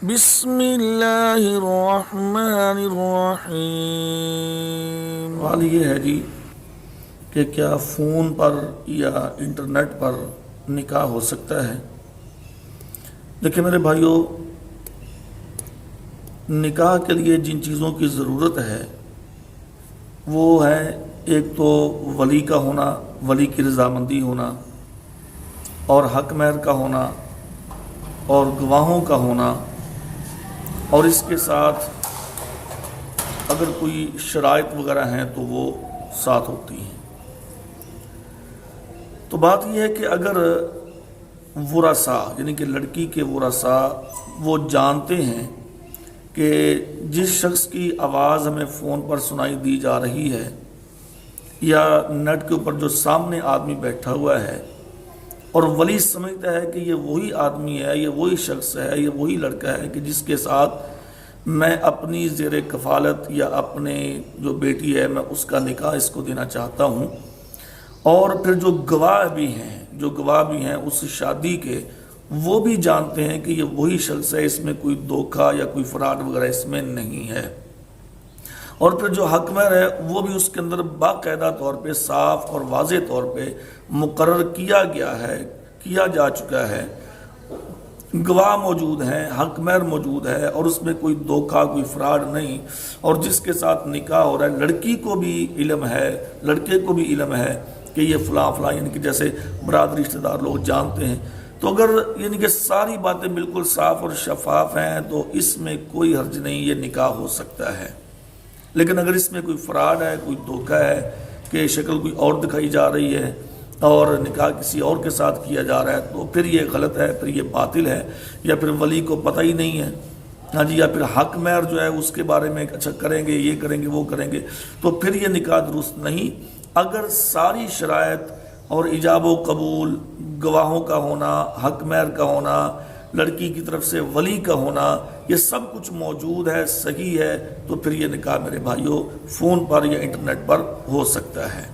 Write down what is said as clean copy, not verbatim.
بسم اللہ الرحمن الرحیم۔ سوال یہ ہے جی کہ کیا فون پر یا انٹرنیٹ پر نکاح ہو سکتا ہے؟ دیکھیں میرے بھائیوں، نکاح کے لیے جن چیزوں کی ضرورت ہے وہ ہے ایک تو ولی کا ہونا، ولی کی رضامندی ہونا، اور حق مہر کا ہونا، اور گواہوں کا ہونا، اور اس کے ساتھ اگر کوئی شرائط وغیرہ ہیں تو وہ ساتھ ہوتی ہیں۔ تو بات یہ ہے کہ اگر ورثاء یعنی کہ لڑکی کے ورثاء وہ جانتے ہیں کہ جس شخص کی آواز ہمیں فون پر سنائی دی جا رہی ہے یا نیٹ کے اوپر جو سامنے آدمی بیٹھا ہوا ہے، اور ولی سمجھتا ہے کہ یہ وہی آدمی ہے، یہ وہی شخص ہے، یہ وہی لڑکا ہے کہ جس کے ساتھ میں اپنی زیر کفالت یا اپنے جو بیٹی ہے میں اس کا نکاح اس کو دینا چاہتا ہوں، اور پھر جو گواہ بھی ہیں اس شادی کے، وہ بھی جانتے ہیں کہ یہ وہی شخص ہے، اس میں کوئی دھوکہ یا کوئی فراڈ وغیرہ اس میں نہیں ہے، اور پھر جو حق مہر ہے وہ بھی اس کے اندر باقاعدہ طور پہ صاف اور واضح طور پہ مقرر کیا جا چکا ہے، گواہ موجود ہیں، حق مہر موجود ہے، اور اس میں کوئی دھوکہ کوئی فراڈ نہیں، اور جس کے ساتھ نکاح ہو رہا ہے لڑکی کو بھی علم ہے، لڑکے کو بھی علم ہے کہ یہ فلاں فلاں، یعنی کہ جیسے برادری رشتہ دار لوگ جانتے ہیں۔ تو اگر یعنی کہ ساری باتیں بالکل صاف اور شفاف ہیں تو اس میں کوئی حرج نہیں، یہ نکاح ہو سکتا ہے۔ لیکن اگر اس میں کوئی فراڈ ہے، کوئی دھوکہ ہے کہ شکل کوئی اور دکھائی جا رہی ہے اور نکاح کسی اور کے ساتھ کیا جا رہا ہے، تو پھر یہ غلط ہے، پھر یہ باطل ہے، یا پھر ولی کو پتہ ہی نہیں ہے، ہاں جی، یا پھر حق مہر جو ہے اس کے بارے میں اچھا کریں گے، یہ کریں گے، وہ کریں گے، تو پھر یہ نکاح درست نہیں۔ اگر ساری شرائط اور ایجاب و قبول، گواہوں کا ہونا، حق مہر کا ہونا، لڑکی کی طرف سے ولی کا ہونا، یہ سب کچھ موجود ہے، صحیح ہے، تو پھر یہ نکاح میرے بھائیوں فون پر یا انٹرنیٹ پر ہو سکتا ہے۔